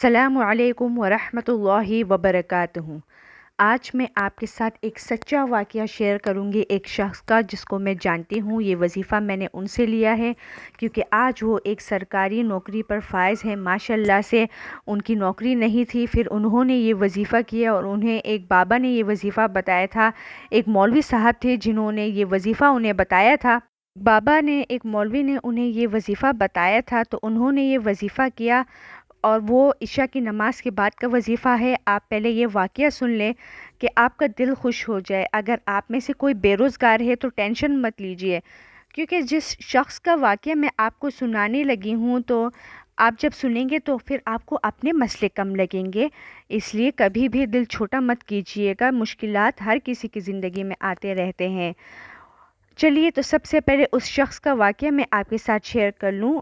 السلام علیکم ورحمۃ اللہ وبرکاتہ۔ آج میں آپ کے ساتھ ایک سچا واقعہ شیئر کروں گی ایک شخص کا جس کو میں جانتی ہوں۔ یہ وظیفہ میں نے ان سے لیا ہے کیونکہ آج وہ ایک سرکاری نوکری پر فائز ہے۔ ماشاءاللہ سے ان کی نوکری نہیں تھی، پھر انہوں نے یہ وظیفہ کیا اور انہیں ایک بابا نے یہ وظیفہ بتایا تھا۔ ایک مولوی صاحب تھے جنہوں نے یہ وظیفہ انہیں بتایا تھا۔ ایک مولوی نے انہیں یہ وظیفہ بتایا تھا تو انہوں نے یہ وظیفہ کیا، اور وہ عشاء کی نماز کے بعد کا وظیفہ ہے۔ آپ پہلے یہ واقعہ سن لیں کہ آپ کا دل خوش ہو جائے۔ اگر آپ میں سے کوئی بے روزگار ہے تو ٹینشن مت لیجئے، کیونکہ جس شخص کا واقعہ میں آپ کو سنانے لگی ہوں تو آپ جب سنیں گے تو پھر آپ کو اپنے مسئلے کم لگیں گے۔ اس لیے کبھی بھی دل چھوٹا مت کیجئے گا، مشکلات ہر کسی کی زندگی میں آتے رہتے ہیں۔ چلیے تو سب سے پہلے اس شخص کا واقعہ میں آپ کے ساتھ شیئر کر لوں۔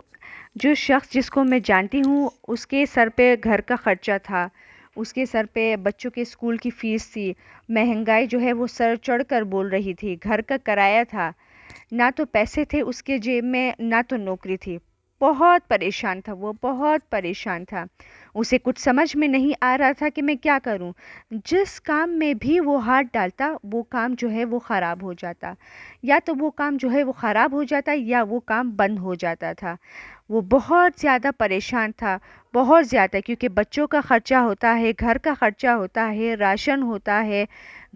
جو شخص جس کو میں جانتی ہوں، اس کے سر پہ گھر کا خرچہ تھا، اس کے سر پہ بچوں کے اسکول کی فیس تھی، مہنگائی جو ہے وہ سر چڑھ کر بول رہی تھی، گھر کا کرایہ تھا، نہ تو پیسے تھے اس کے جیب میں نہ تو نوکری تھی۔ بہت پریشان تھا، وہ بہت پریشان تھا۔ اسے کچھ سمجھ میں نہیں آ رہا تھا کہ میں کیا کروں۔ جس کام میں بھی وہ ہاتھ ڈالتا وہ کام جو ہے وہ خراب ہو جاتا، یا تو وہ کام جو ہے وہ خراب ہو جاتا یا وہ کام بند ہو جاتا تھا۔ وہ بہت زیادہ پریشان تھا، بہت زیادہ، کیونکہ بچوں کا خرچہ ہوتا ہے، گھر کا خرچہ ہوتا ہے، راشن ہوتا ہے،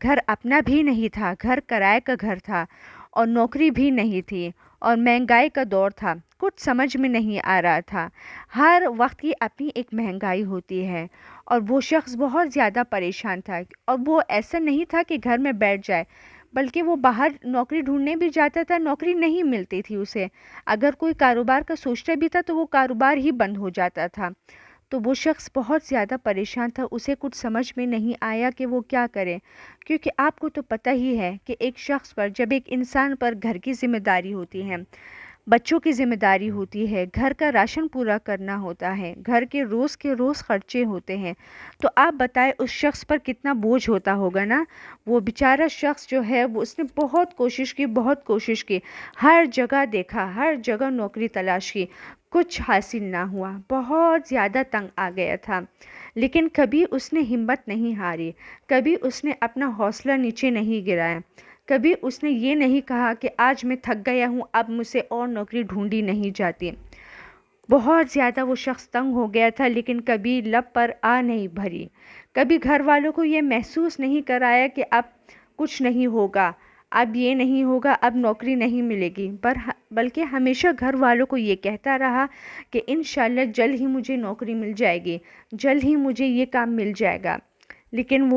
گھر اپنا بھی نہیں تھا، گھر کرائے کا گھر تھا، اور نوکری بھی نہیں تھی، اور مہنگائی کا دور تھا۔ کچھ سمجھ میں نہیں آ رہا تھا۔ ہر وقت کی اپنی ایک مہنگائی ہوتی ہے، اور وہ شخص بہت زیادہ پریشان تھا، اور وہ ایسا نہیں تھا کہ گھر میں بیٹھ جائے، بلکہ وہ باہر نوکری ڈھونڈنے بھی جاتا تھا، نوکری نہیں ملتی تھی اسے۔ اگر کوئی کاروبار کا سوچتا بھی تھا تو وہ کاروبار ہی بند ہو جاتا تھا۔ تو وہ شخص بہت زیادہ پریشان تھا، اسے کچھ سمجھ میں نہیں آیا کہ وہ کیا کرے، کیونکہ آپ کو تو پتہ ہی ہے کہ ایک شخص پر، جب ایک انسان پر گھر کی ذمہ داری ہوتی ہے، بچوں کی ذمہ داری ہوتی ہے، گھر کا راشن پورا کرنا ہوتا ہے، گھر کے روز خرچے ہوتے ہیں، تو آپ بتائیں اس شخص پر کتنا بوجھ ہوتا ہوگا نا۔ وہ بیچارہ شخص جو ہے اس نے بہت کوشش کی، ہر جگہ دیکھا، ہر جگہ نوکری تلاش کی، کچھ حاصل نہ ہوا، بہت زیادہ تنگ آ گیا تھا۔ لیکن کبھی اس نے ہمت نہیں ہاری، کبھی اس نے اپنا حوصلہ نیچے نہیں گرایا، کبھی اس نے یہ نہیں کہا کہ آج میں تھک گیا ہوں، اب مجھ سے اور نوکری ڈھونڈی نہیں جاتی۔ بہت زیادہ وہ شخص تنگ ہو گیا تھا، لیکن کبھی لب پر آ نہیں بھری، کبھی گھر والوں کو یہ محسوس نہیں کرایا کہ اب کچھ نہیں ہوگا، اب یہ نہیں ہوگا، اب نوکری نہیں ملے گی، بلکہ ہمیشہ گھر والوں کو یہ کہتا رہا کہ انشاءاللہ جلد ہی مجھے نوکری مل جائے گی، جلد ہی مجھے یہ کام مل جائے گا۔ لیکن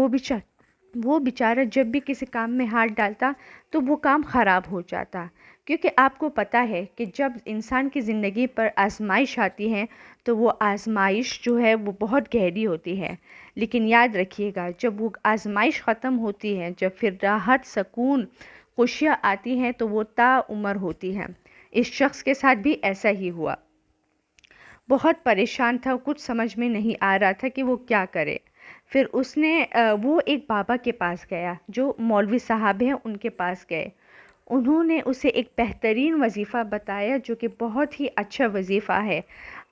وہ بیچارہ جب بھی کسی کام میں ہاتھ ڈالتا تو وہ کام خراب ہو جاتا، کیونکہ آپ کو پتہ ہے کہ جب انسان کی زندگی پر آزمائش آتی ہے تو وہ آزمائش جو ہے وہ بہت گہری ہوتی ہے، لیکن یاد رکھیے گا جب وہ آزمائش ختم ہوتی ہے، جب پھر راحت، سکون، خوشیاں آتی ہیں تو وہ تا عمر ہوتی ہے۔ اس شخص کے ساتھ بھی ایسا ہی ہوا۔ بہت پریشان تھا، کچھ سمجھ میں نہیں آ رہا تھا کہ وہ کیا کرے۔ پھر وہ ایک بابا کے پاس گیا، جو مولوی صاحب ہیں، ان کے پاس گئے۔ انہوں نے اسے ایک بہترین وظیفہ بتایا جو کہ بہت ہی اچھا وظیفہ ہے۔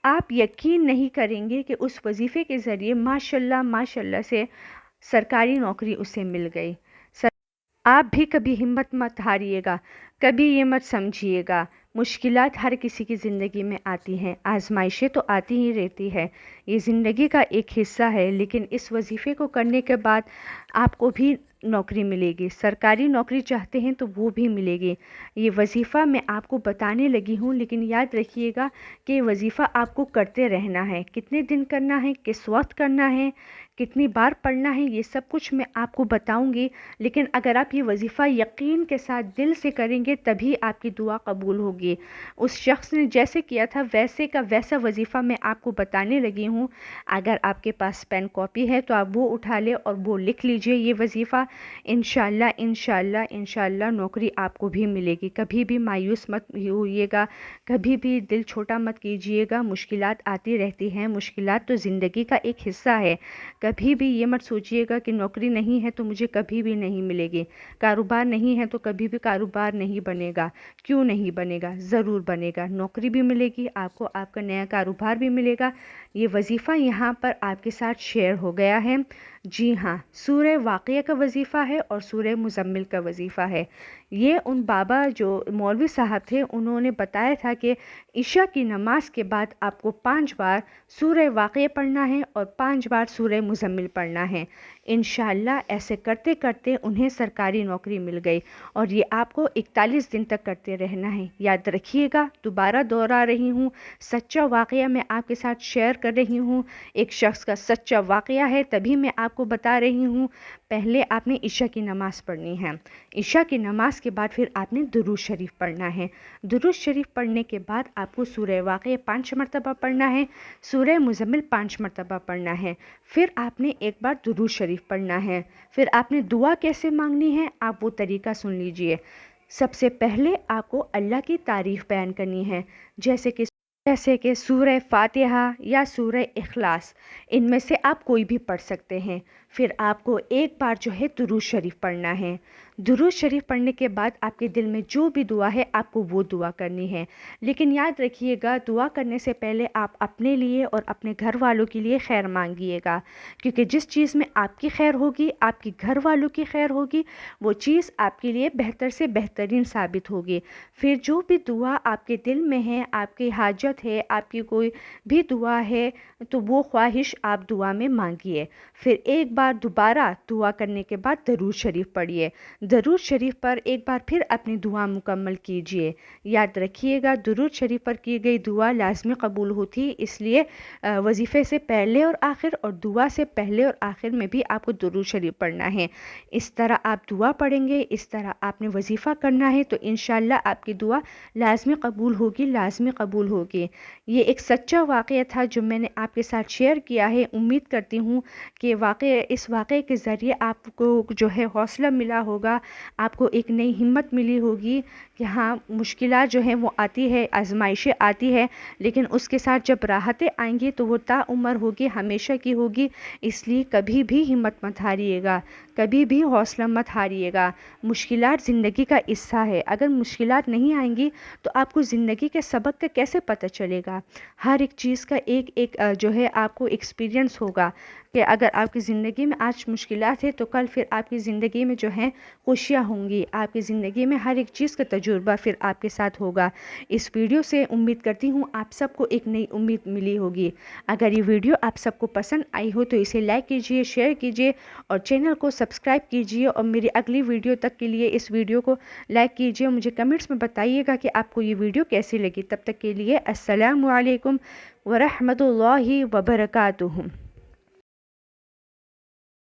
آپ یقین نہیں کریں گے کہ اس وظیفے کے ذریعے ماشاءاللہ سے سرکاری نوکری اسے مل گئی۔ آپ بھی کبھی ہمت مت ہاریے گا، کبھی یہ مت سمجھیے گا، مشکلات ہر کسی کی زندگی میں آتی ہیں، آزمائشیں تو آتی ہی رہتی ہے، یہ زندگی کا ایک حصہ ہے، لیکن اس وظیفے کو کرنے کے بعد آپ کو بھی نوکری ملے گی، سرکاری نوکری چاہتے ہیں تو وہ بھی ملے گی۔ یہ وظیفہ میں آپ کو بتانے لگی ہوں، لیکن یاد رکھیے گا کہ یہ وظیفہ آپ کو کرتے رہنا ہے، کتنے دن کرنا ہے، کس وقت کرنا ہے، کتنی بار پڑھنا ہے، یہ سب کچھ میں آپ کو بتاؤں گی، لیکن اگر آپ یہ وظیفہ یقین کے ساتھ دل سے کریں گے تبھی آپ کی دعا قبول ہوگی۔ اس شخص نے جیسے کیا تھا ویسے کا ویسا وظیفہ میں آپ کو بتانے لگی ہوں۔ اگر آپ کے پاس پین کاپی ہے تو آپ وہ اٹھا لیں اور وہ لکھ لیجئے یہ وظیفہ۔ انشاءاللہ نوکری آپ کو بھی ملے گی۔ کبھی بھی مایوس مت ہوئیے گا، کبھی بھی دل چھوٹا مت کیجیے گا، مشکلات آتی رہتی ہیں، مشکلات تو زندگی کا ایک حصہ ہے۔ کبھی بھی یہ مت سوچیے گا کہ نوکری نہیں ہے تو مجھے کبھی بھی نہیں ملے گی، کاروبار نہیں ہے تو کبھی بھی کاروبار نہیں بنے گا۔ کیوں نہیں بنے گا؟ ضرور بنے گا، نوکری بھی ملے گی آپ کو، آپ کا نیا کاروبار بھی ملے گا، یہ وظیفہ یہاں پر آپ کے ساتھ شیئر ہو گیا ہے۔ جی ہاں، سورہ واقعہ کا وظیفہ ہے اور سورہ مزمل کا وظیفہ ہے۔ یہ ان بابا جو مولوی صاحب تھے انہوں نے بتایا تھا کہ عشاء کی نماز کے بعد آپ کو 5 بار سورہ واقعہ پڑھنا ہے اور 5 بار سورہ مزمل پڑھنا ہے۔ انشاءاللہ ایسے کرتے کرتے انہیں سرکاری نوکری مل گئی اور یہ آپ کو 41 دن تک کرتے رہنا ہے۔ یاد رکھیے گا، دوبارہ دوہرا رہی ہوں، سچا واقعہ میں آپ کے ساتھ شیئر کر رہی ہوں، ایک شخص کا سچا واقعہ ہے تبھی میں آپ کو بتا رہی ہوں۔ پہلے آپ نے عشاء کی نماز پڑھنی ہے، عشاء کی نماز کے بعد پھر آپ نے درود شریف پڑھنا ہے، درود شریف پڑھنے کے بعد آپ کو سورہ واقعہ 5 مرتبہ پڑھنا ہے، سورہ مزمل 5 مرتبہ پڑھنا ہے، پھر آپ نے ایک بار درود شریف پڑھنا ہے۔ پھر آپ نے دعا کیسے مانگنی ہے آپ وہ طریقہ سن لیجئے۔ سب سے پہلے آپ کو اللہ کی تعریف بیان کرنی ہے، جیسے کہ سورہ فاتحہ یا سورہ اخلاص، ان میں سے آپ کوئی بھی پڑھ سکتے ہیں۔ پھر آپ کو ایک بار جو ہے درود شریف پڑھنا ہے۔ درود شریف پڑھنے کے بعد آپ کے دل میں جو بھی دعا ہے آپ کو وہ دعا کرنی ہے، لیکن یاد رکھیے گا دعا کرنے سے پہلے آپ اپنے لیے اور اپنے گھر والوں کے لیے خیر مانگیے گا، کیونکہ جس چیز میں آپ کی خیر ہوگی، آپ کی گھر والوں کی خیر ہوگی، وہ چیز آپ کے لیے بہتر سے بہترین ثابت ہوگی۔ پھر جو بھی دعا آپ کے دل میں ہے، آپ کی حاجت ہے، آپ کی کوئی بھی دعا ہے تو وہ خواہش آپ دعا میں مانگیے۔ پھر ایک بار دوبارہ دعا کرنے کے بعد درود شریف پڑھیے، درود شریف پر ایک بار پھر اپنی دعا مکمل کیجیے۔ یاد رکھیے گا درود شریف پر کی گئی دعا لازمی قبول ہوتی، اس لیے وظیفے سے پہلے اور آخر اور دعا سے پہلے اور آخر میں بھی آپ کو درود شریف پڑھنا ہے۔ اس طرح آپ دعا پڑھیں گے، اس طرح آپ نے وظیفہ کرنا ہے تو انشاءاللہ آپ کی دعا لازمی قبول ہوگی، لازمی قبول ہوگی۔ یہ ایک سچا واقعہ تھا جو میں نے آپ کے ساتھ شیئر کیا ہے۔ امید کرتی ہوں کہ اس واقعے کے ذریعے آپ کو جو ہے حوصلہ ملا ہوگا، آپ کو ایک نئی ہمت ملی ہوگی کہ ہاں مشکلات جو ہیں وہ آتی ہے، آزمائشیں آتی ہے، لیکن اس کے ساتھ جب راحتیں آئیں گی تو وہ تا عمر ہوگی، ہمیشہ کی ہوگی۔ اس لیے کبھی بھی ہمت مت ہاریے گا، کبھی بھی حوصلہ مت ہاریے گا۔ مشکلات زندگی کا حصہ ہے، اگر مشکلات نہیں آئیں گی تو آپ کو زندگی کے سبق کا کیسے پتہ چلے گا؟ ہر ایک چیز کا ایک جو ہے آپ کو ایکسپیرینس ہوگا کہ اگر آپ کی زندگی میں آج مشکلات ہے تو کل پھر آپ کی زندگی میں جو ہے خوشیاں ہوں گی، آپ کی زندگی میں ہر ایک چیز کا تجربہ پھر آپ کے ساتھ ہوگا۔ اس ویڈیو سے امید کرتی ہوں آپ سب کو ایک نئی امید ملی ہوگی۔ اگر یہ ویڈیو آپ سب کو پسند آئی ہو تو اسے لائک کیجئے، شیئر کیجئے اور چینل کو سبسکرائب کیجئے، اور میری اگلی ویڈیو تک کے لیے اس ویڈیو کو لائک کیجئے۔ مجھے کمنٹس میں بتائیے گا کہ آپ کو یہ ویڈیو کیسی لگی۔ تب تک کے لیے السلام علیکم ورحمۃ اللہ وبرکاتہ۔